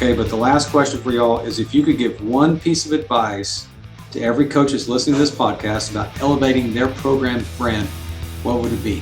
Okay, but the last question for y'all is, if you could give one piece of advice to every coach that's listening to this podcast about elevating their program's brand, what would it be?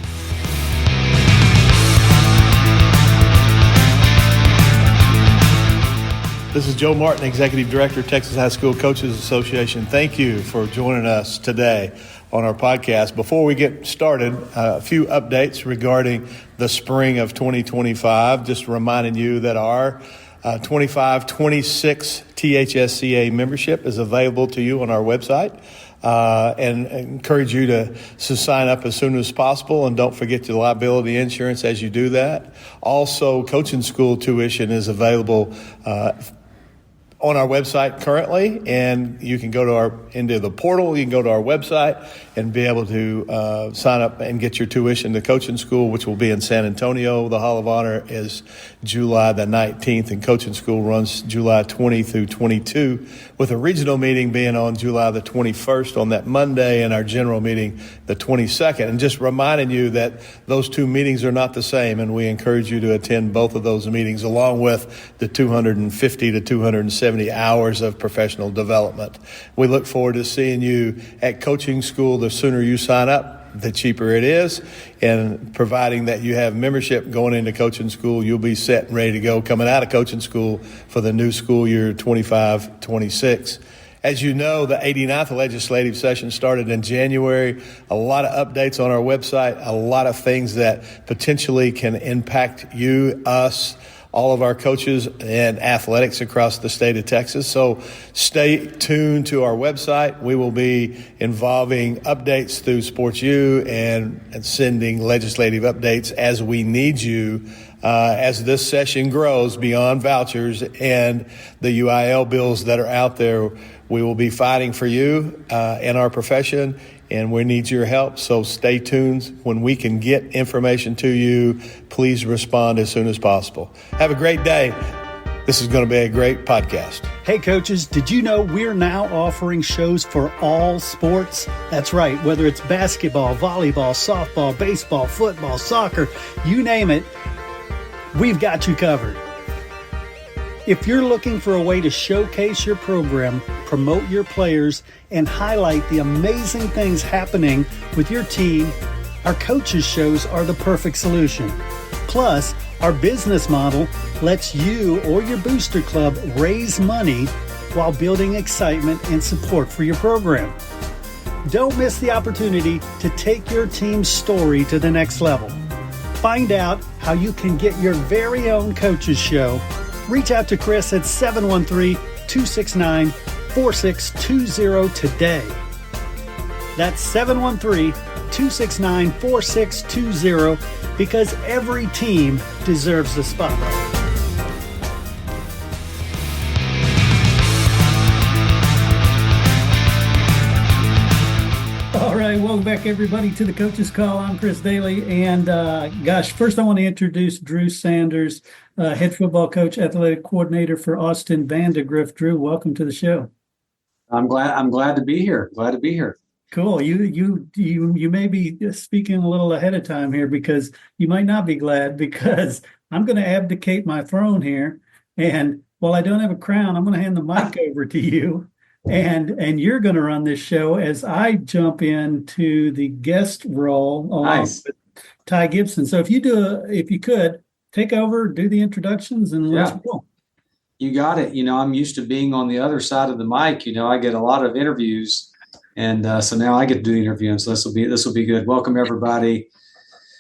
This is Joe Martin, Executive Director, Texas High School Coaches Association. Thank you for joining us today on our podcast. Before we get started, a few updates regarding the spring of 2025. Just reminding you that our 25-26 THSCA membership is available to you on our website. And encourage you to sign up as soon as possible, and don't forget your liability insurance as you do that. Also, coaching school tuition is available on our website currently, and you can go to into the portal. You can go to our website and be able to sign up and get your tuition to coaching school, which will be in San Antonio. The Hall of Honor is July the 19th, and coaching school runs July 20 through 22, with a regional meeting being on July the 21st on that Monday, and our general meeting the 22nd. And just reminding you that those two meetings are not the same, and we encourage you to attend both of those meetings, along with the 250 to 270 hours of professional development. We look forward to seeing you at coaching school. The sooner you sign up, the cheaper it is. And providing that you have membership going into coaching school, you'll be set and ready to go coming out of coaching school for the new school year 25-26. As you know, the 89th legislative session started in January. A lot of updates on our website, a lot of things that potentially can impact you, us, all of our coaches and athletics across the state of Texas. So stay tuned to our website. We will be involving updates through SportsU and sending legislative updates as we need you as this session grows beyond vouchers and the UIL bills that are out there. We will be fighting for you in our profession, and we need your help. So stay tuned. When we can get information to you, please respond as soon as possible. Have a great day. This is going to be a great podcast. Hey, coaches, did you know we're now offering shows for all sports? That's right. Whether it's basketball, volleyball, softball, baseball, football, soccer, you name it, we've got you covered. If you're looking for a way to showcase your program, promote your players, and highlight the amazing things happening with your team, our coaches' shows are the perfect solution. Plus, our business model lets you or your booster club raise money while building excitement and support for your program. Don't miss the opportunity to take your team's story to the next level. Find out how you can get your very own coaches' show. Reach out to Chris at 713-269-4620 today. That's 713-269-4620, because every team deserves the spotlight. All right, welcome back, everybody, to the Coach's Call. I'm Chris Doelle, and first I want to introduce Drew Sanders, head football coach, athletic coordinator for Austin Vandegrift. Drew, welcome to the show. I'm glad to be here. Cool. You may be speaking a little ahead of time here, because you might not be glad, because I'm going to abdicate my throne here, and while I don't have a crown, I'm going to hand the mic over to you. And you're going to run this show as I jump into the guest role along with Ty Gipson. So if you could take over, do the introductions, and let's go. You got it. I'm used to being on the other side of the mic. I get a lot of interviews, and so now I get to do the interviewing. So this will be good. Welcome, everybody.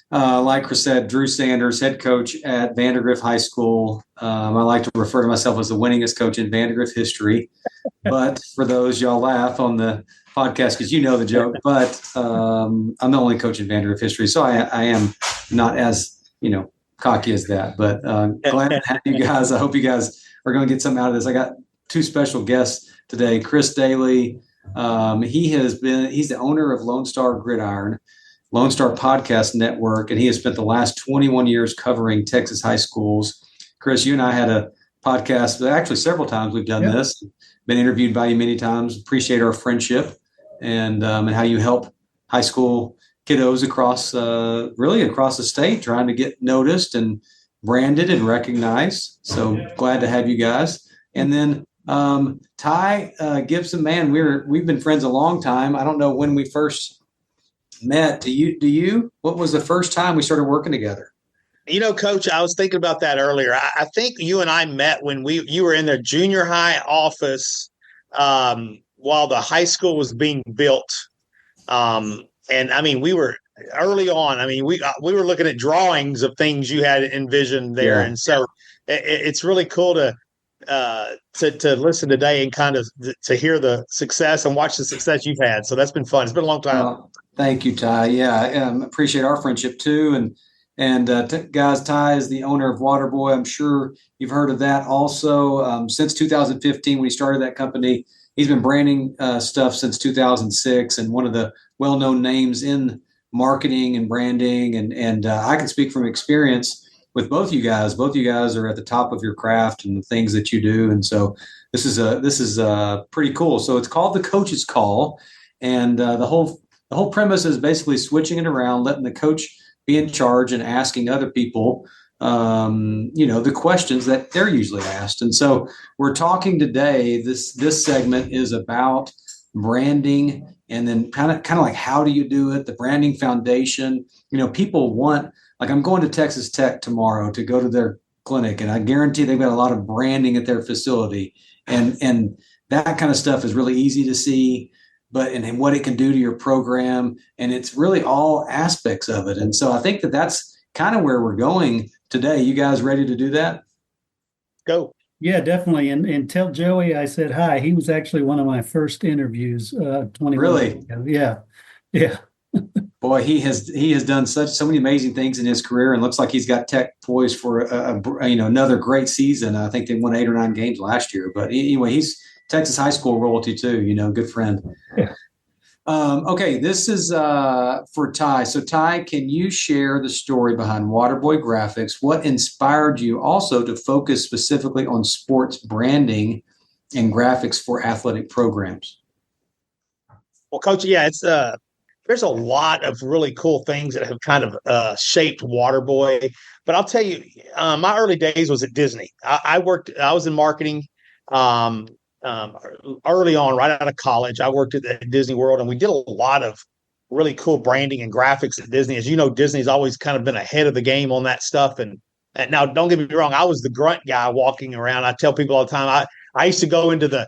Like Chris said, Drew Sanders, head coach at Vandegrift High School. I like to refer to myself as the winningest coach in Vandegrift history. But for those, y'all laugh on the podcast because you know the joke. But I'm the only coach in Vandegrift history, so I am not as cocky as that. But glad to have you guys. I hope you guys are going to get something out of this. I got two special guests today. Chris Doelle. He's the owner of Lone Star Gridiron, Lone Star Podcast Network, and he has spent the last 21 years covering Texas high schools. Chris, you and I had a podcast, actually several times we've done this, been interviewed by you many times, appreciate our friendship and how you help high school kiddos across the state trying to get noticed and branded and recognized. So glad to have you guys. And then Ty Gipson, man, we've been friends a long time. I don't know when we first met. Do you? What was the first time we started working together? Coach, I was thinking about that earlier. I think you and I met when you were in their junior high office while the high school was being built. And I mean, we were early on. I mean, we were looking at drawings of things you had envisioned there, and so it's really cool to listen today and kind of to hear the success and watch the success you've had. So that's been fun. It's been a long time. Thank you, Ty. Yeah, appreciate our friendship too. And guys, Ty is the owner of Waterboy. I'm sure you've heard of that also. Since 2015, when he started that company, he's been branding stuff since 2006, and one of the well-known names in marketing and branding. And I can speak from experience with both you guys. Both you guys are at the top of your craft and the things that you do. And so this is pretty cool. So it's called the Coach's Call, and the whole premise is basically switching it around, letting the coach be in charge and asking other people, the questions that they're usually asked. And so we're talking today, this segment is about branding, and then kind of like, how do you do it? The branding foundation. People want, like, I'm going to Texas Tech tomorrow to go to their clinic, and I guarantee they've got a lot of branding at their facility, and that kind of stuff is really easy to see. And what it can do to your program, and it's really all aspects of it. And so I think that's kind of where we're going today. You guys ready to do that? Go. Yeah, definitely. And tell Joey I said hi. He was actually one of my first interviews 21 Really? years ago. Yeah. Boy, he has done so many amazing things in his career, and looks like he's got Tech poised for another great season. I think they won 8 or 9 games last year. But anyway, he's Texas high school royalty too, good friend. Yeah. Okay, this is for Ty. So Ty, can you share the story behind Waterboy Graphics? What inspired you also to focus specifically on sports branding and graphics for athletic programs? Well, Coach, yeah, it's there's a lot of really cool things that have kind of shaped Waterboy. But I'll tell you, my early days was at Disney. I was in marketing. Early on, right out of college, I worked at Disney World, and we did a lot of really cool branding and graphics at Disney. As you know, Disney's always kind of been ahead of the game on that stuff. And now, don't get me wrong, I was the grunt guy walking around. I tell people all the time, I used to go into the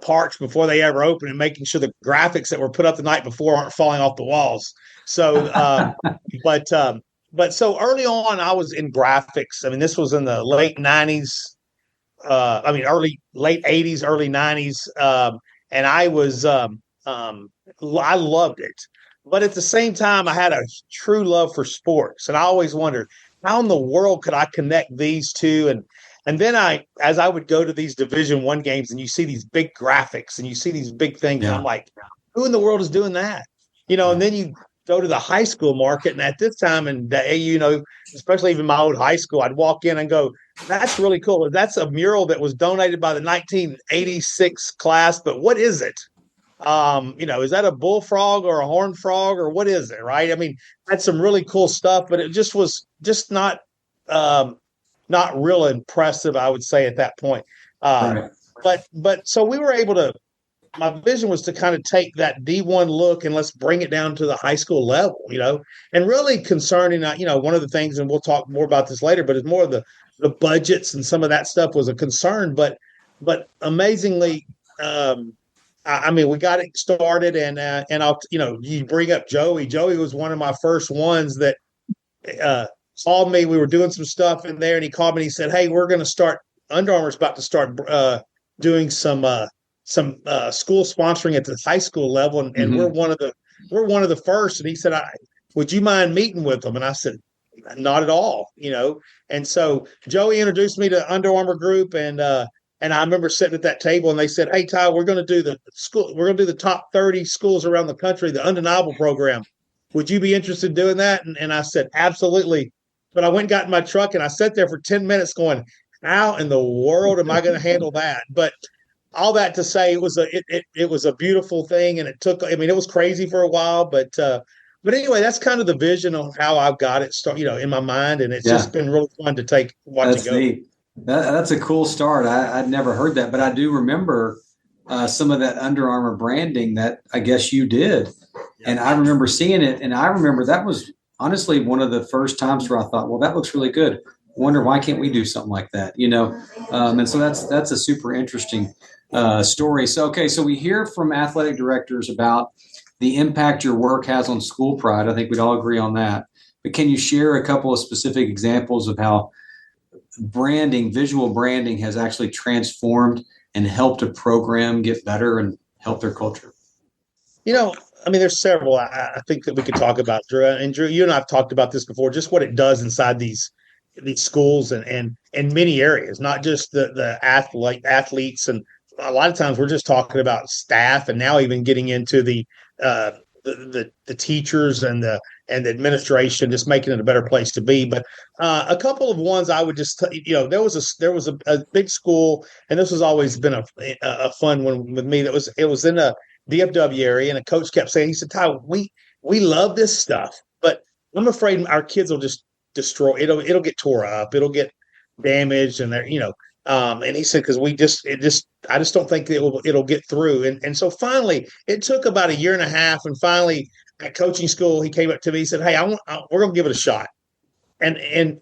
parks before they ever opened and making sure the graphics that were put up the night before aren't falling off the walls. So, but so early on, I was in graphics. I mean, this was in the late 90s. Late 80s, early 90s. And I was, I loved it. But at the same time, I had a true love for sports. And I always wondered, how in the world could I connect these two? And then as I would go to these Division I games, and you see these big graphics and you see these big things, and I'm like, who in the world is doing that? And then you go to the high school market. And at this time, and especially even my old high school, I'd walk in and go, that's really cool. That's a mural that was donated by the 1986 class, but what is it? Is that a bullfrog or a horned frog, or what is it? Right. I mean, that's some really cool stuff, but it just was just not real impressive, I would say, at that point. Right. But so we were able to, my vision was to kind of take that D1 look and let's bring it down to the high school level, and really concerning, one of the things, and we'll talk more about this later, but it's more of the budgets and some of that stuff was a concern, but amazingly, we got it started, and I'll, you bring up Joey. Joey was one of my first ones that called me. We were doing some stuff in there, and he called me and he said, "Hey, we're going to start. Under Armour's about to start doing some school sponsoring at the high school level, and Mm-hmm. we're one of the first." And he said, "Would you mind meeting with them?" And I said, "Not at all." And so Joey introduced me to Under Armour Group, and I remember sitting at that table, and they said, "Hey, Ty, we're going to do the top 30 schools around the country, the Undeniable program. Would you be interested in doing that?" And I said, "Absolutely." But I went and got in my truck, and I sat there for 10 minutes going, how in the world am I going to handle that? But all that to say, it was a beautiful thing, and it was crazy for a while, but But anyway, that's kind of the vision of how I've got it start, in my mind, and it's Yeah, just been really fun to watch it that's go. neat. That's a cool start. I'd never heard that, but I do remember some of that Under Armour branding that I guess you did. And I remember seeing it. And I remember that was honestly one of the first times where I thought, well, that looks really good. Wonder why can't we do something like that? And so that's a super interesting story. So, okay. So we hear from athletic directors about the impact your work has on school pride. I think we'd all agree on that. But can you share a couple of specific examples of how visual branding has actually transformed and helped a program get better and help their culture? There's several I think that we could talk about, Drew. And Drew, you and I have talked about this before, just what it does inside these schools and many areas, not just the athletes. And a lot of times we're just talking about staff, and now even getting into the teachers and the administration, just making it a better place to be. But a couple of ones I would just, there was a big school, and this has always been a fun one with me. It was in a DFW area, and a coach kept saying, he said, "Ty, we love this stuff, but I'm afraid our kids will just destroy it'll get tore up, it'll get damaged, and and he said, because I just don't think it'll get through." And so finally, it took about a year and a half, and finally at coaching school, he came up to me, he said, "Hey, we're going to give it a shot." And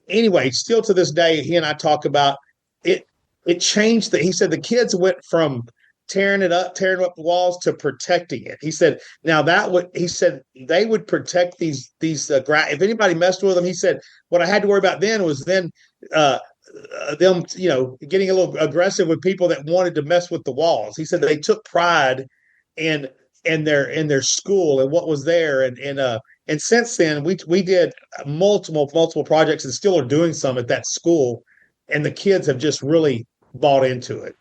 anyway, still to this day, he and I talk about it. It changed he said the kids went from tearing up the walls to protecting it. He said, he said they would protect these if anybody messed with them, he said, what I had to worry about then was them, getting a little aggressive with people that wanted to mess with the walls. He said they took pride in their school and what was there. And since then we did multiple projects, and still are doing some at that school. And the kids have just really bought into it.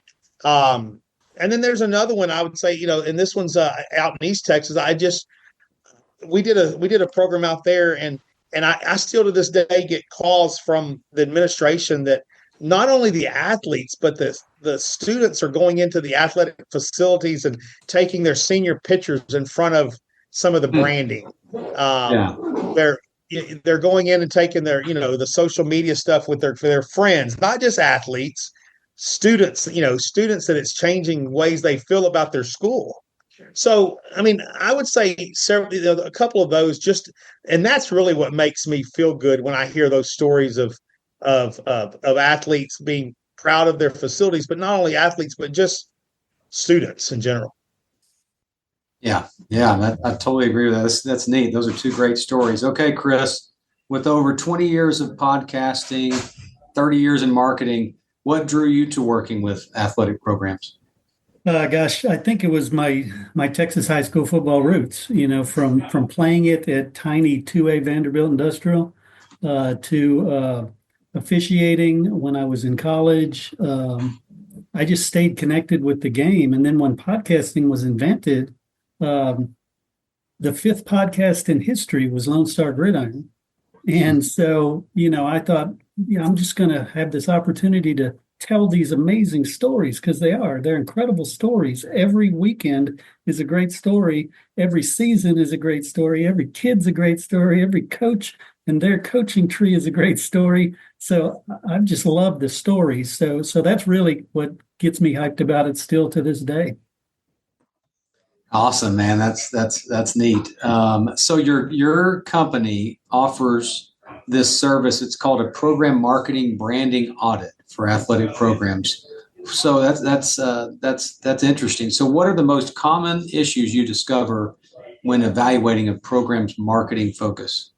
And then there's another one I would say, and this one's out in East Texas. We did a program out there, and I still to this day get calls from the administration that not only the athletes, but the students are going into the athletic facilities and taking their senior pictures in front of some of the branding. They're going in and taking their, the social media stuff with their friends, not just athletes. Students that it's changing ways they feel about their school. So, I would say a couple of those and that's really what makes me feel good when I hear those stories of athletes being proud of their facilities, but not only athletes, but just students in general. Yeah, I totally agree with that. That's neat. Those are two great stories. Okay, Chris, with over 20 years of podcasting, 30 years in marketing, what drew you to working with athletic programs? Gosh, I think it was my Texas high school football roots. From playing it at tiny 2A Vanderbilt Industrial to officiating when I was in college. I just stayed connected with the game. And then when podcasting was invented, the fifth podcast in history was Lone Star Gridiron. And so, I thought, I'm just going to have this opportunity to tell these amazing stories, because they're incredible stories. Every weekend is a great story. Every season is a great story. Every kid's a great story. Every coach and their coaching tree is a great story. So I just love the stories. So that's really what gets me hyped about it still to this day. Awesome, man. That's neat. So your company offers this service. It's called a program marketing branding audit for athletic programs. So that's interesting. So what are the most common issues you discover when evaluating a program's marketing focus?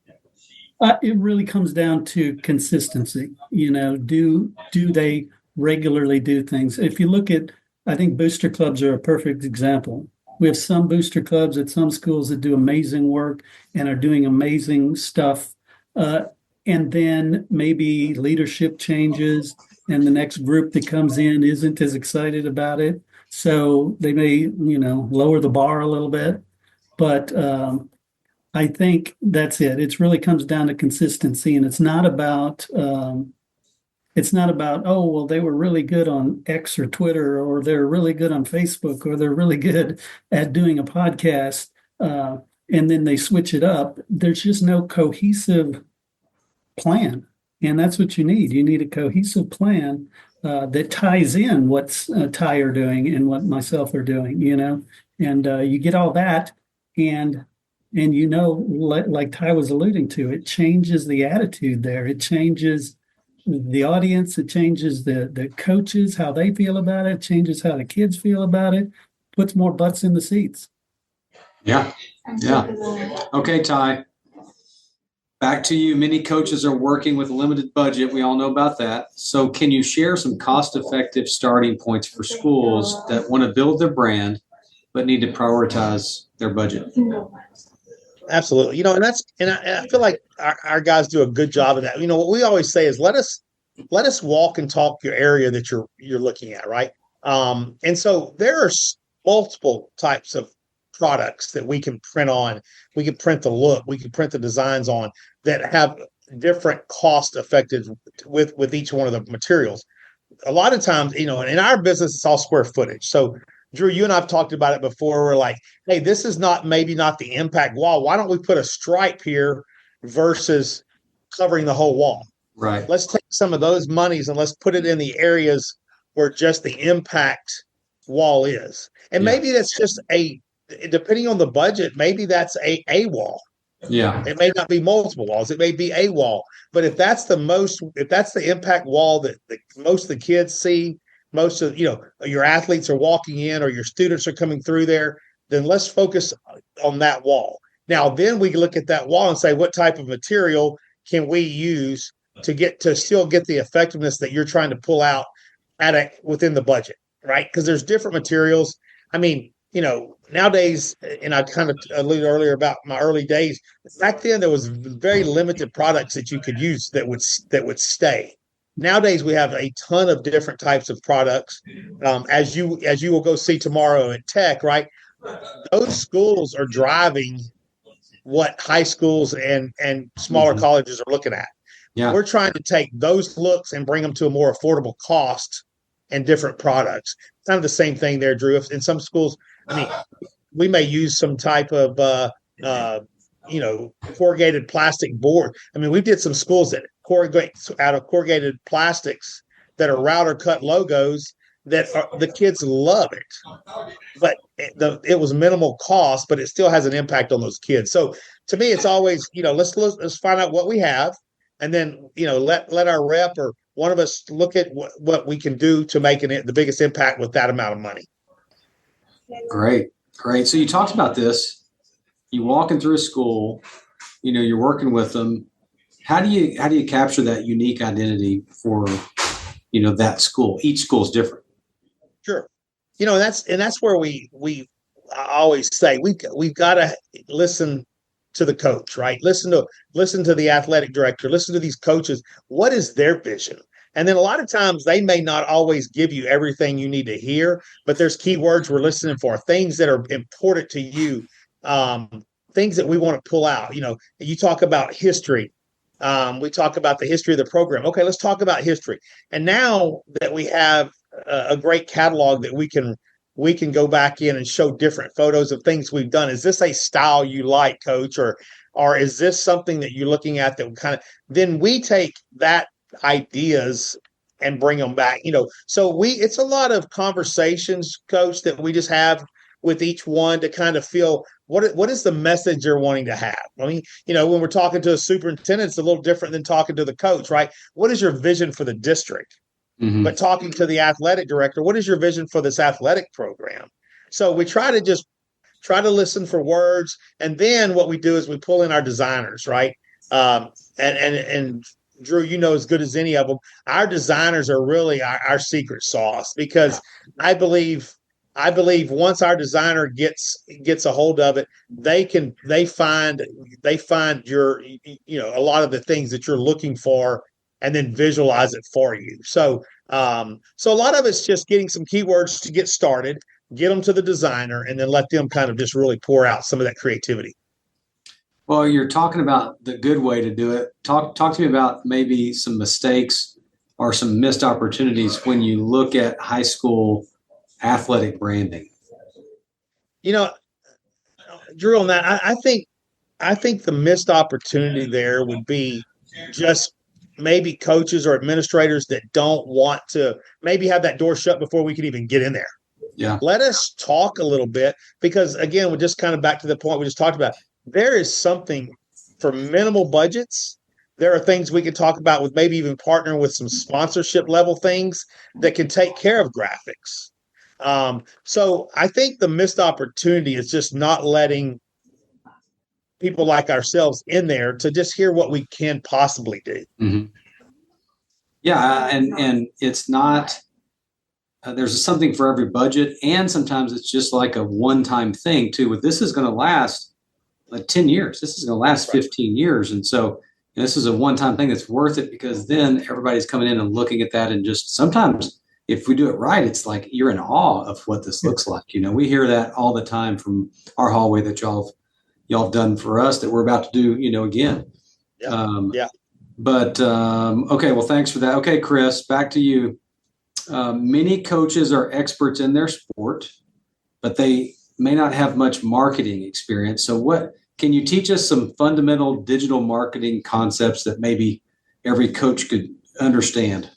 It really comes down to consistency. Do they regularly do things? If you look at, I think booster clubs are a perfect example. We have some booster clubs at some schools that do amazing work and are doing amazing stuff. And then maybe leadership changes and the next group that comes in isn't as excited about it. So they may, lower the bar a little bit. But I think that's it. It really comes down to consistency. And it's not about, oh, well, they were really good on X or Twitter, or they're really good on Facebook, or they're really good at doing a podcast. and then they switch it up. There's just no cohesive plan. And that's what you need. You need a cohesive plan that ties in what's Ty are doing and what myself are doing, and you get all that. And like Ty was alluding to, it changes the attitude there. It changes the audience. It changes the coaches, how they feel about it. It changes how the kids feel about it. Puts more butts in the seats. Yeah. Yeah. Okay, Ty. Back to you. Many coaches are working with a limited budget. We all know about that. So can you share some cost-effective starting points for schools that want to build their brand but need to prioritize their budget? Absolutely. And I feel like our guys do a good job of that. What we always say is let us walk and talk your area that you're looking at, right? And so there are multiple types of products that we can print on. We can print the look, we can print the designs on that have different cost effective with each one of the materials. A lot of times, in our business, it's all square footage. So Drew, you and I've talked about it before. We're like, hey, this is maybe not the impact wall. Why don't we put a stripe here versus covering the whole wall? Right. Let's take some of those monies and let's put it in the areas where just the impact wall is. And maybe that's just depending on the budget, maybe that's a wall. Yeah. It may not be multiple walls. It may be a wall. But if that's the impact wall that most of the kids see, most of your athletes are walking in or your students are coming through there, then let's focus on that wall. Now, then we look at that wall and say, what type of material can we use to still get the effectiveness that you're trying to pull out within the budget, right? Because there's different materials. I mean, nowadays, and I kind of alluded earlier about my early days. Back then, there was very limited products that you could use that would stay. Nowadays, we have a ton of different types of products. As you will go see tomorrow at Tech, right? Those schools are driving what high schools and smaller colleges are looking at. Yeah. We're trying to take those looks and bring them to a more affordable cost and different products. Kind of the same thing there, Drew. In some schools, we may use some type of corrugated plastic board. We did some schools that corrugate out of corrugated plastics that are router cut logos that the kids love it, but it was minimal cost, but it still has an impact on those kids. So to me, it's always, let's find out what we have, and then, let our rep or one of us look at what we can do to make the biggest impact with that amount of money. Great. So you talked about this. You walking through a school, you're working with them. How do you capture that unique identity for, that school? Each school is different. Sure. That's where I always say we've got to listen to the coach, right? Listen to the athletic director, listen to these coaches. What is their vision? And then a lot of times they may not always give you everything you need to hear, but there's keywords we're listening for, things that are important to you, things that we want to pull out. You talk about history. We talk about the history of the program. Okay, let's talk about history. And now that we have a great catalog that we can go back in and show different photos of things we've done. Is this a style you like, Coach, or is this something that you're looking at that then we take that ideas and bring them back, so it's a lot of conversations, Coach, that we just have with each one to kind of feel what is the message you're wanting to have. When we're talking to a superintendent, it's a little different than talking to the coach, right? What is your vision for the district? Mm-hmm. But talking to the athletic director, what is your vision for this athletic program? So we try to listen for words, and then what we do is we pull in our designers, right? And Drew, as good as any of them, our designers are really our secret sauce, because I believe once our designer gets a hold of it, they find your, a lot of the things that you're looking for and then visualize it for you. So a lot of it's just getting some keywords to get started, get them to the designer, and then let them kind of just really pour out some of that creativity. Well, you're talking about the good way to do it. Talk to me about maybe some mistakes or some missed opportunities when you look at high school athletic branding. Drew, on that, I think the missed opportunity there would be just maybe coaches or administrators that don't want to maybe have that door shut before we can even get in there. Yeah. Let us talk a little bit, because again, we're just kind of back to the point we just talked about. There is something for minimal budgets. There are things we can talk about with maybe even partnering with some sponsorship level things that can take care of graphics. So I think the missed opportunity is just not letting people like ourselves in there to just hear what we can possibly do. Mm-hmm. Yeah, and it's not. There's something for every budget, and sometimes it's just like a one-time thing too. With this is going to last like 10 years. This is going to last 15 years, and so this is a one-time thing that's worth it, because then everybody's coming in and looking at that, and just sometimes if we do it right, it's like you're in awe of what this looks like. We hear that all the time from our hallway that y'all have done for us that we're about to do, again. Yeah. But okay, well, thanks for that. Okay, Chris, back to you. Many coaches are experts in their sport, but they may not have much marketing experience. So what can you teach us some fundamental digital marketing concepts that maybe every coach could understand?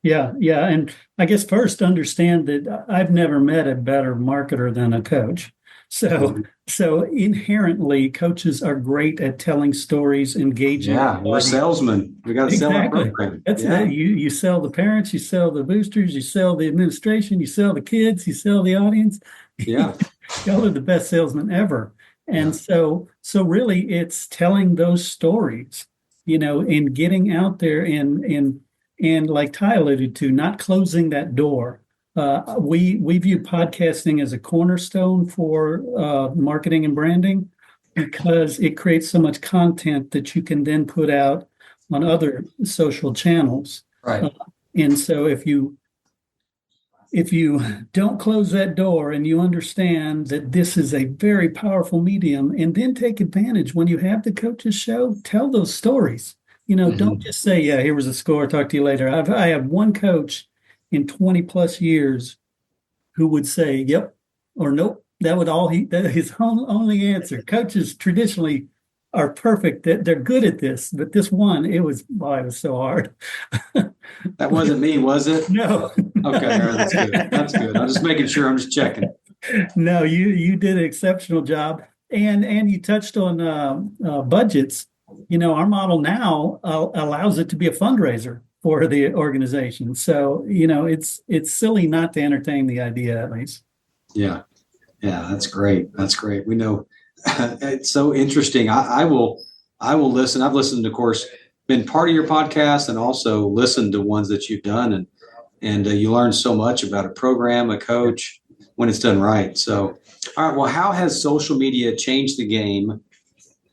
Yeah. And I guess first understand that I've never met a better marketer than a coach. So inherently, coaches are great at telling stories, engaging. Yeah, we're salesmen. We got to sell our program. That's it. You sell the parents, you sell the boosters, you sell the administration, you sell the kids, you sell the audience. Yeah, y'all are the best salesmen ever. And so really, it's telling those stories, and getting out there and like Ty alluded to, not closing that door. We view podcasting as a cornerstone for marketing and branding, because it creates so much content that you can then put out on other social channels. Right. And so if you don't close that door and you understand that this is a very powerful medium, and then take advantage when you have the coaches show, tell those stories. Don't just say, yeah, here was a score, talk to you later. I have one coach in 20 plus years who would say, yep, or nope. That his only answer. Coaches traditionally are perfect. They're good at this, but this one, it was so hard. That wasn't me, was it? No. Okay, all right, that's good. That's good. I'm just making sure. I'm just checking. No, you did an exceptional job, and you touched on budgets. Our model now allows it to be a fundraiser for the organization. So, it's silly not to entertain the idea, at least. Yeah, that's great. That's great. We know it's so interesting. I will listen. I've listened, of course, been part of your podcast, and also listened to ones that you've done, and you learn so much about a program, a coach, when it's done right. So, all right. Well, how has social media changed the game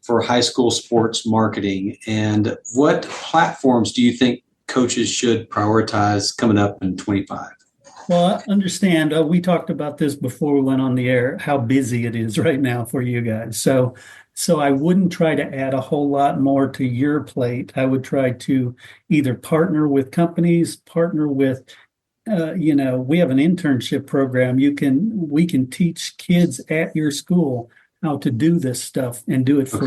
for high school sports marketing, and what platforms do you think coaches should prioritize coming up in 25? Well, I understand. We talked about this before we went on the air, how busy it is right now for you guys. So I wouldn't try to add a whole lot more to your plate. I would try to either partner with companies, partner with, we have an internship program. We can teach kids at your school how to do this stuff and do it for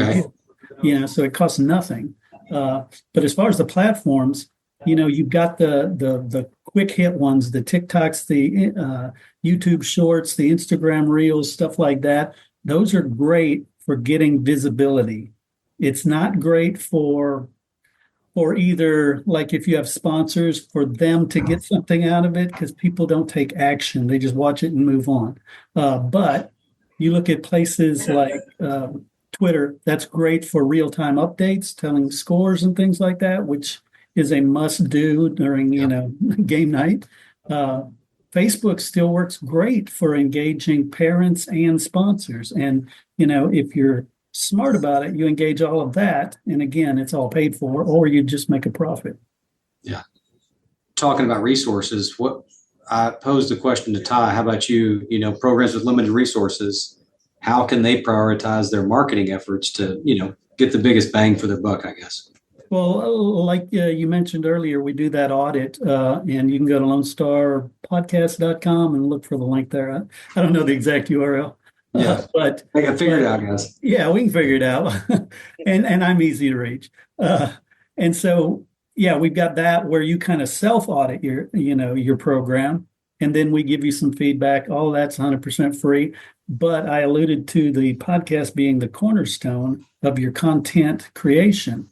you. So it costs nothing. But as far as the platforms, you've got the quick hit ones, the TikToks, the YouTube shorts, the Instagram reels, stuff like that. Those are great for getting visibility. It's not great for either, like if you have sponsors, for them to get something out of it, because people don't take action. They just watch it and move on. But you look at places like Twitter, that's great for real-time updates, telling scores and things like that, which is a must-do during, game night. Facebook still works great for engaging parents and sponsors. And, if you're smart about it, you engage all of that. And again, it's all paid for, or you just make a profit. Yeah. Talking about resources, I posed a question to Ty. How about you? Programs with limited resources, how can they prioritize their marketing efforts to, get the biggest bang for their buck, I guess? Well, like you mentioned earlier, we do that audit, and you can go to LoneStarPodcast.com and look for the link there. I don't know the exact URL, Yeah. But I can figure it out, guys. yeah, we can figure it out. And I'm easy to reach. Uh, and so, yeah, we've got that where you kind of self-audit your program, and then we give you some feedback. All that's 100% free. But I alluded to the podcast being the cornerstone of your content creation.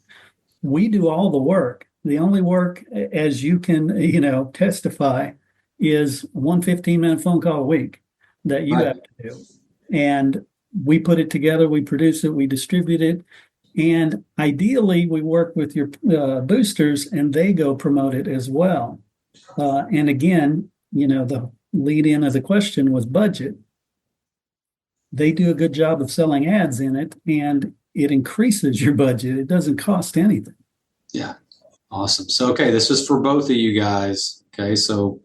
We do all the work. The only work, as you can, testify, is one 15-minute phone call a week that you have to do. And we put it together, we produce it, we distribute it. And ideally, we work with your boosters and they go promote it as well. And again, the lead in of the question was budget. They do a good job of selling ads in it, and it increases your budget. It doesn't cost anything. Yeah. Awesome. So, okay, this is for both of you guys. Okay. So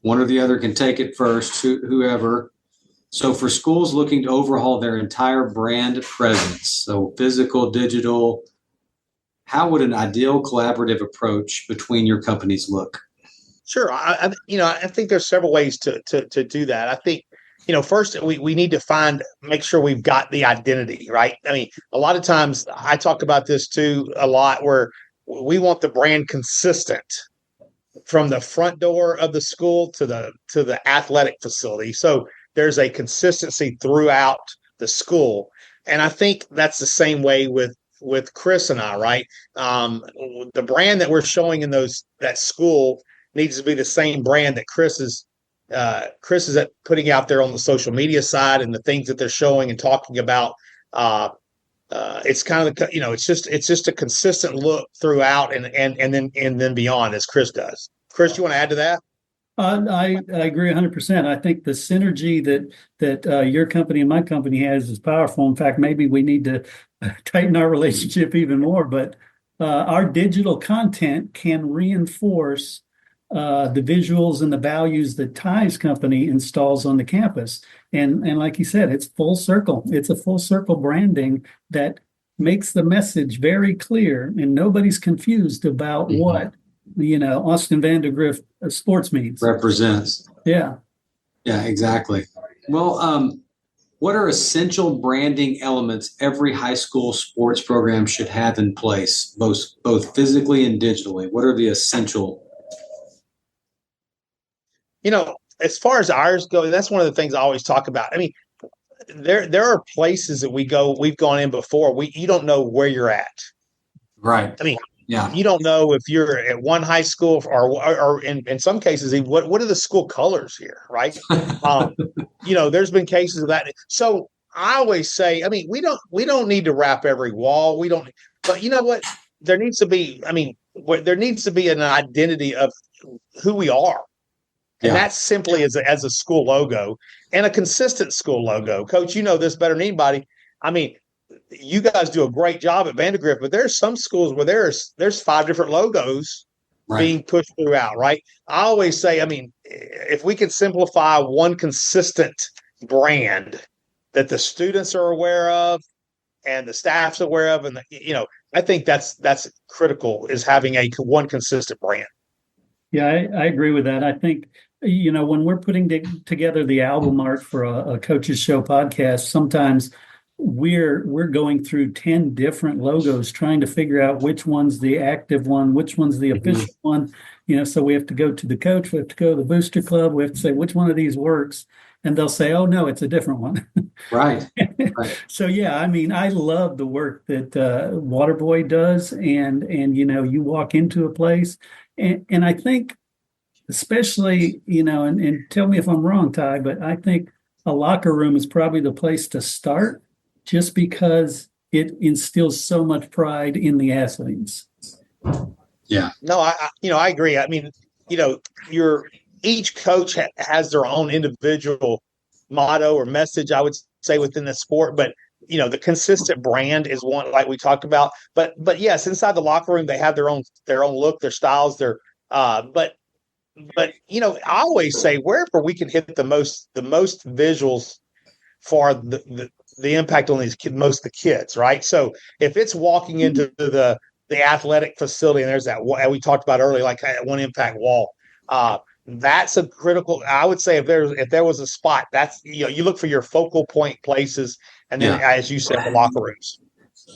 one or the other can take it first, whoever. So for schools looking to overhaul their entire brand presence, so physical, digital, how would an ideal collaborative approach between your companies look? Sure. I think there's several ways to do that. I think, first we need to make sure we've got the identity, right? I mean, a lot of times I talk about this too a lot, where we want the brand consistent from the front door of the school to the athletic facility. So there's a consistency throughout the school. And I think that's the same way with Chris and I, right? The brand that we're showing in that school needs to be the same brand that Chris is putting out there on the social media side, and the things that they're showing and talking about. It's kind of it's just a consistent look throughout, and then beyond, as Chris does. Chris, you want to add to that? I agree 100%. I think the synergy that your company and my company has is powerful. In fact, maybe we need to tighten our relationship even more. But our digital content can reinforce the visuals and the values that Ty's company installs on the campus. And like you said, it's full circle. It's a full circle branding that makes the message very clear, and nobody's confused about what Austin Vandegrift sports means. Represents. Yeah. Yeah, exactly. Well, what are essential branding elements every high school sports program should have in place, both physically and digitally? What are the essential? As far as ours go, that's one of the things I always talk about. I mean, there are places that we've gone in before. You don't know where you're at. Right. I mean, yeah. You don't know if you're at one high school or in some cases, what are the school colors here, right? There's been cases of that. So I always say, I mean, we don't need to wrap every wall. We don't, but you know what? There needs to be an identity of who we are. And that's simply as a school logo, and a consistent school logo. Coach, you know this better than anybody. I mean, you guys do a great job at Vandegrift, but there's some schools where there's 5 different logos being pushed throughout, right? I always say, I mean, if we can simplify one consistent brand that the students are aware of and the staff's aware of, and I think that's critical, is having one consistent brand. Yeah, I agree with that. I think, when we're putting together the album art for a Coach's Show podcast, sometimes we're going through 10 different logos trying to figure out which one's the active one, which one's the official one. So we have to go to the coach, we have to go to the booster club, we have to say which one of these works, and they'll say, oh no, it's a different one. Right. So yeah, I mean, I love the work that Waterboy does, and you walk into a place, and I think, especially, and tell me if I'm wrong, Ty, but I think a locker room is probably the place to start, just because it instills so much pride in the athletes. Yeah. No, I agree. I mean, each coach has their own individual motto or message, I would say, within the sport, but the consistent brand is one, like we talked about. But yes, inside the locker room, they have their own look, their styles, but I always say, wherever we can hit the most visuals for the impact on most of the kids, right? So if it's walking into the athletic facility, and there's that we talked about earlier, like that one impact wall, that's a critical. I would say if there was a spot, that's you look for your focal point places, and then as you said, the locker rooms.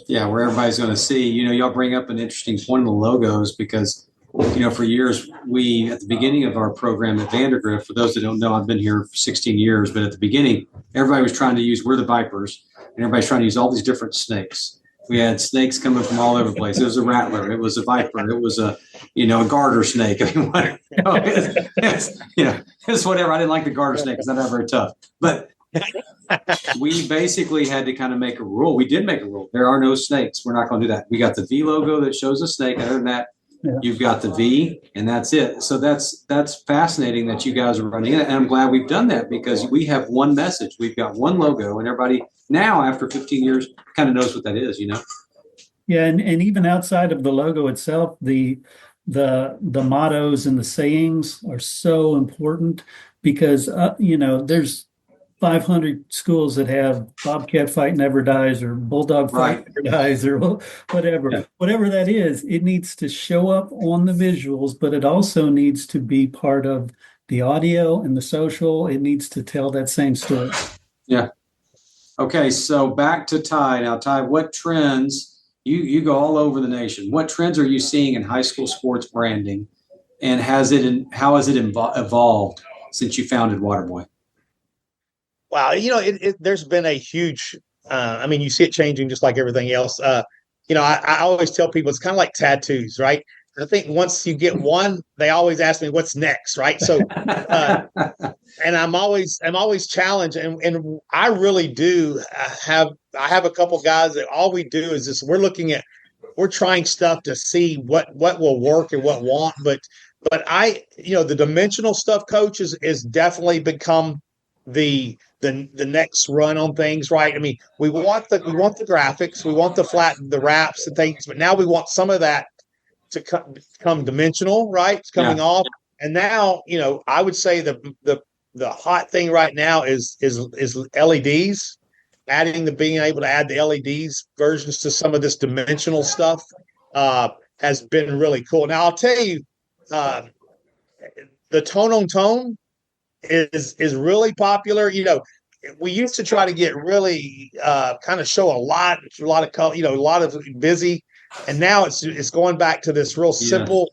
Yeah, where everybody's going to see. Y'all bring up an interesting point in the logos because for years we at the beginning of our program at Vandegrift. For those that don't know, I've been here for 16 years, but at the beginning, everybody was trying to use we're the Vipers, and everybody's trying to use all these different snakes. We had snakes coming from all over the place. It was a rattler. It was a viper. It was a garter snake. I mean, it's whatever. I didn't like the garter snake because they're not very tough. But we basically had to kind of make a rule. We did make a rule. There are no snakes. We're not going to do that. We got the V logo that shows a snake. Other than that, you've got the V, and that's it. So that's fascinating that you guys are running it. And I'm glad we've done that because we have one message. We've got one logo, and everybody now, after 15 years, kind of knows what that is, Yeah, and even outside of the logo itself, the mottos and the sayings are so important because there's 500 schools that have Bobcat Fight Never Dies or Bulldog Fight Never Dies or whatever. Yeah. Whatever that is, it needs to show up on the visuals, but it also needs to be part of the audio and the social. It needs to tell that same story. Yeah. Okay, so back to Ty. Now, Ty, what trends, you go all over the nation. What trends are you seeing in high school sports branding, and how has it evolved since you founded Waterboy? Wow, there's been a huge, you see it changing just like everything else. I always tell people it's kind of like tattoos, right? I think once you get one, they always ask me what's next, right? So, and I'm always challenged, and I really do have a couple guys that all we do is this. We're trying stuff to see what will work and what won't, but the dimensional stuff, coach, is definitely become the next run on things, right? I mean, we want the graphics, we want the wraps and things, but now we want some of that to come dimensional, right? It's coming off. And now, I would say the hot thing right now is LEDs, being able to add the LEDs versions to some of this dimensional stuff has been really cool. Now I'll tell you, the tone on tone is really popular. We used to try to get really kind of show a lot of color, a lot of busy. And now it's going back to this real simple,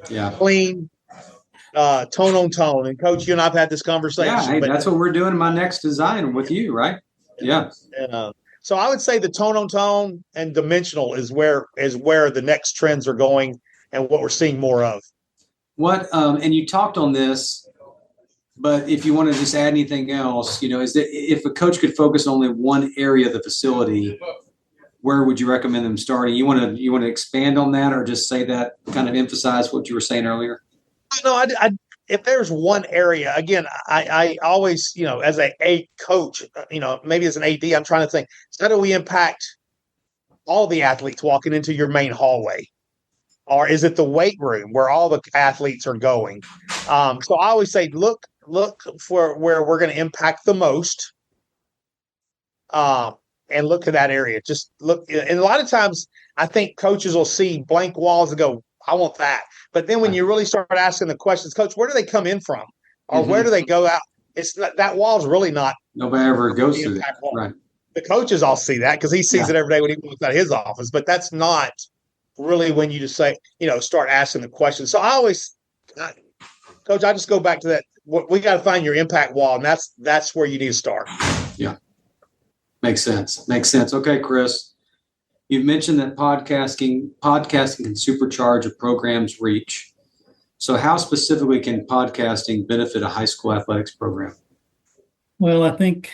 clean tone on tone. And Coach, you and I've had this conversation. Yeah, hey, that's what we're doing in my next design with you, right? Yeah. So I would say the tone on tone and dimensional is where the next trends are going and what we're seeing more of. What and you talked on this, but if you want to just add anything else, is that if a coach could focus only one area of the facility, where would you recommend them starting? You want to expand on that, or just say that, kind of emphasize what you were saying earlier? No, if there's one area, again, I always, as a coach, maybe as an AD, I'm trying to think, how do we impact all the athletes walking into your main hallway? Or is it the weight room where all the athletes are going? So I always say, look for where we're going to impact the most. And look at that area. Just look. And a lot of times I think coaches will see blank walls and go, I want that. But then when you really start asking the questions, Coach, where do they come in from? Or where do they go out? It's not, that wall's really not. Nobody ever goes through that. Right. The coaches all see that because he sees it every day when he walks out of his office. But that's not really when you just say, start asking the questions. So I always, Coach, I just go back to that. We got to find your impact wall, and that's where you need to start. Yeah. Makes sense. Okay, Chris, you've mentioned that podcasting can supercharge a program's reach. So how specifically can podcasting benefit a high school athletics program? Well, I think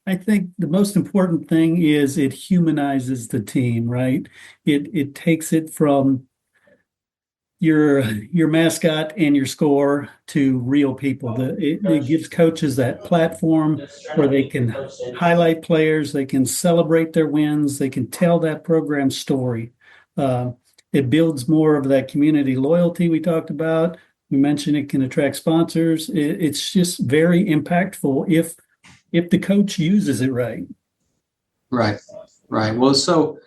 the most important thing is it humanizes the team, right? It takes it from your mascot and your score to real people. It gives coaches that platform where they can highlight players, they can celebrate their wins, they can tell that program story. It builds more of that community loyalty we talked about. We mentioned it can attract sponsors. It's just very impactful if the coach uses it right. Right. Well, so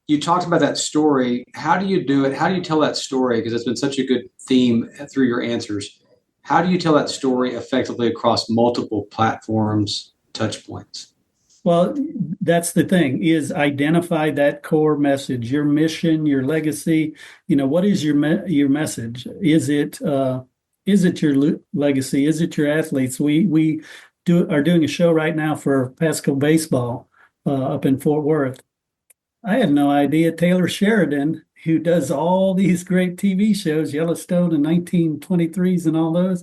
you talked about that story. How do you do it? How do you tell that story? Because it's been such a good theme through your answers. how do you tell that story effectively across multiple platforms, touch points? Well, that's the thing, is identify that core message, your mission, your legacy. What is your message? Is it your legacy? Is it your athletes? We are doing a show right now for Pasco baseball up in Fort Worth. I had no idea Taylor Sheridan, who does all these great TV shows, Yellowstone and 1923s and all those,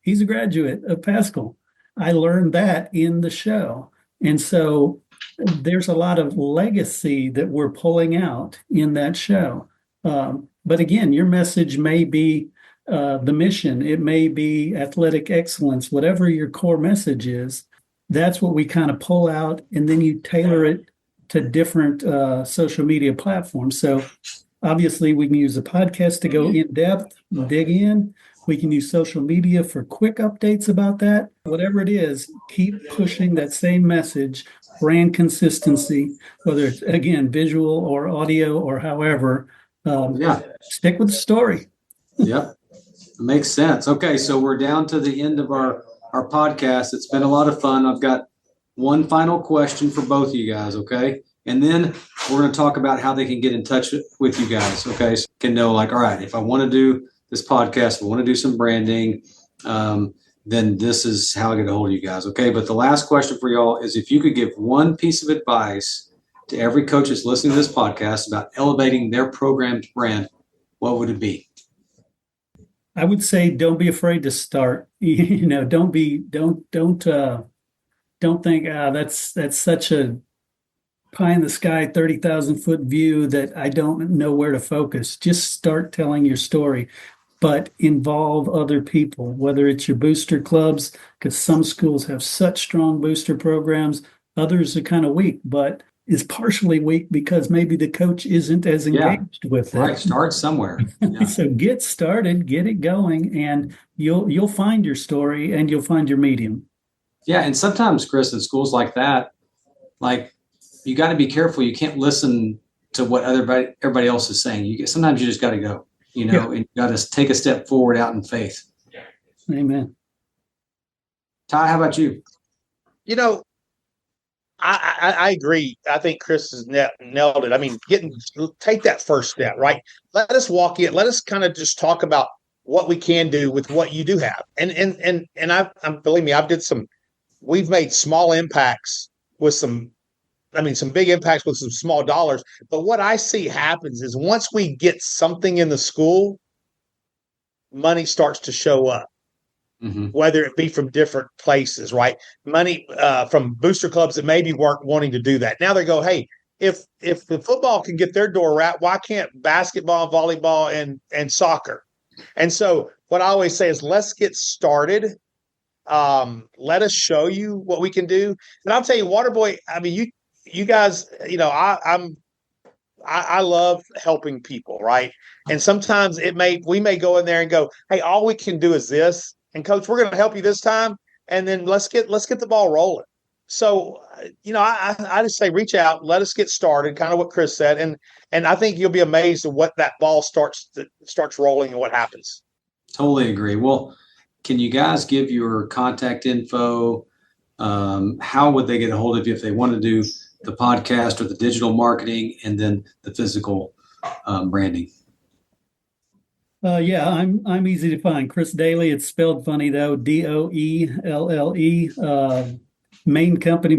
he's a graduate of Pascal. I learned that in the show. And so there's a lot of legacy that we're pulling out in that show. But again, your message may be the mission, it may be athletic excellence, whatever your core message is, that's what we kind of pull out, and then you tailor it to different social media platforms. So obviously we can use a podcast to go in depth, dig in. We can use social media for quick updates about that. Whatever it is, keep pushing that same message, brand consistency, whether it's, again, visual or audio or however. Stick with the story. Yep. Makes sense. Okay, so we're down to the end of our podcast. It's been a lot of fun. I've got one final question for both of you guys, okay? And then we're going to talk about how they can get in touch with you guys, okay? So you can know, like, all right, if I want to do this podcast, if I want to do some branding, then this is how I get a hold of you guys, okay? But the last question for y'all is, if you could give one piece of advice to every coach that's listening to this podcast about elevating their program's brand, what would it be? I would say don't be afraid to start. Don't think that's such a pie in the sky 30,000 foot view that I don't know where to focus. Just start telling your story, but involve other people, whether it's your booster clubs, because some schools have such strong booster programs, others are kind of weak, but is partially weak because maybe the coach isn't as engaged with it. Right, start somewhere. Yeah. So get started, get it going, and you'll find your story and you'll find your medium. Yeah, and sometimes, Chris, in schools like that, like, you got to be careful. You can't listen to what everybody else is saying. Sometimes you just got to go, and you got to take a step forward out in faith. Amen. Ty, how about you? I agree. I think Chris has nailed it. I mean, take that first step, right? Let us walk in. Let us kind of just talk about what we can do with what you do have. And I'm believe me, we've made small impacts with some big impacts with some small dollars. But what I see happens is once we get something in the school, money starts to show up. Mm-hmm. Whether it be from different places, right? Money from booster clubs that maybe weren't wanting to do that. Now they go, hey, if the football can get their door wrapped, why can't basketball, volleyball, and soccer? And so what I always say is, let's get started. Let us show you what we can do. And I'll tell you, Waterboy, I mean, you guys, I love helping people, right? And sometimes we may go in there and go, hey, all we can do is this. And coach, we're going to help you this time, and then let's get the ball rolling. So, I just say reach out, let us get started, kind of what Chris said, and I think you'll be amazed at what that ball starts rolling and what happens. Totally agree. Well, can you guys give your contact info? How would they get a hold of you if they want to do the podcast or the digital marketing and then the physical branding? I'm easy to find. Chris Doelle. It's spelled funny though. Doelle.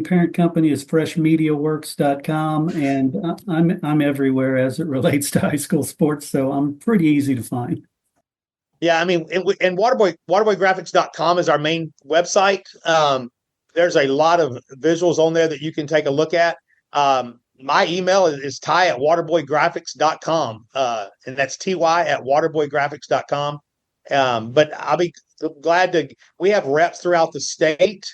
Parent company is freshmediaworks.com, and I'm everywhere as it relates to high school sports. So I'm pretty easy to find. Yeah, I mean, and waterboygraphics.com is our main website. There's a lot of visuals on there that you can take a look at. My email is ty@waterboygraphics.com, and that's ty@waterboygraphics.com. But I'll be glad we have reps throughout the state.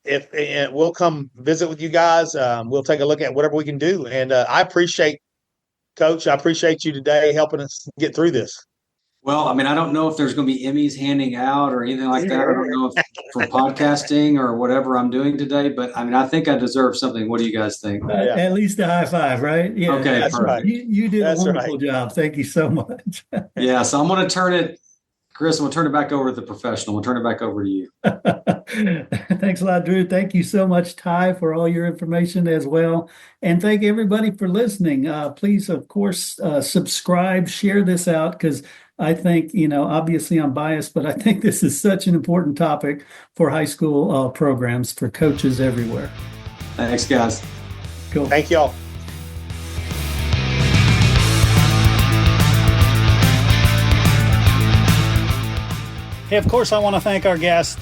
If we'll come visit with you guys, we'll take a look at whatever we can do. And I appreciate you today helping us get through this. Well, I mean, I don't know if there's going to be Emmys handing out or anything like that. I don't know if for podcasting or whatever I'm doing today, but I mean, I think I deserve something. What do you guys think? At least a high five, right? Yeah. Okay, that's perfect. Right. You did a wonderful job. Thank you so much. Yeah, so I'm going to turn it Chris, we'll turn it back over to the professional. We'll turn it back over to you. Thanks a lot, Drew. Thank you so much, Ty, for all your information as well. And thank everybody for listening. Please, of course, subscribe, share this out, because I think, obviously I'm biased, but I think this is such an important topic for high school programs, for coaches everywhere. Thanks, guys. Cool. Thank y'all. Hey, of course, I want to thank our guest,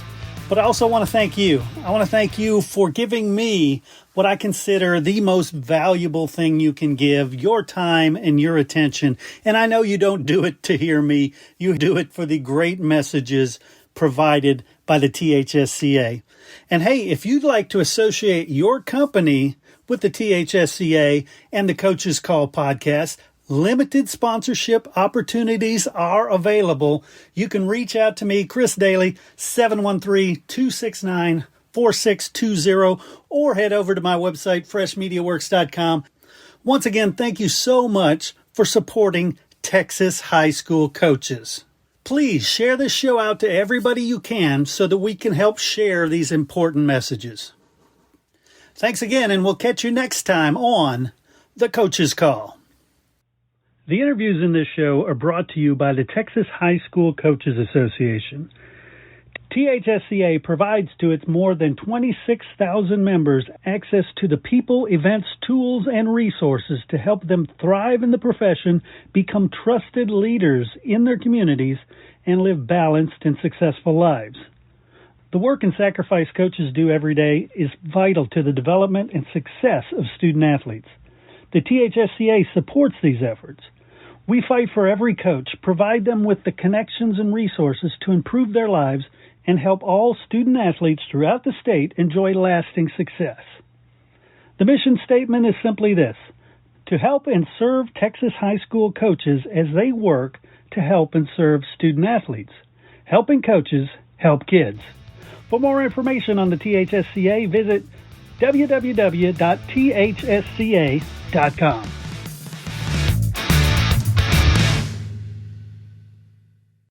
but I also want to thank you. I want to thank you for giving me what I consider the most valuable thing you can give, your time and your attention. And I know you don't do it to hear me. You do it for the great messages provided by the THSCA. And hey, if you'd like to associate your company with the THSCA and the Coach's Call podcast, limited sponsorship opportunities are available. You can reach out to me, Chris Doelle, 713-269-4620, or head over to my website, freshmediaworks.com. Once again, thank you so much for supporting Texas high school coaches. Please share this show out to everybody you can so that we can help share these important messages. Thanks again, and we'll catch you next time on The Coach's Call. The interviews in this show are brought to you by the Texas High School Coaches Association. THSCA provides to its more than 26,000 members access to the people, events, tools, and resources to help them thrive in the profession, become trusted leaders in their communities, and live balanced and successful lives. The work and sacrifice coaches do every day is vital to the development and success of student athletes. The THSCA supports these efforts. We fight for every coach, provide them with the connections and resources to improve their lives, and help all student athletes throughout the state enjoy lasting success. The mission statement is simply this: to help and serve Texas high school coaches as they work to help and serve student athletes. Helping coaches help kids. For more information on the THSCA, visit www.thsca.com.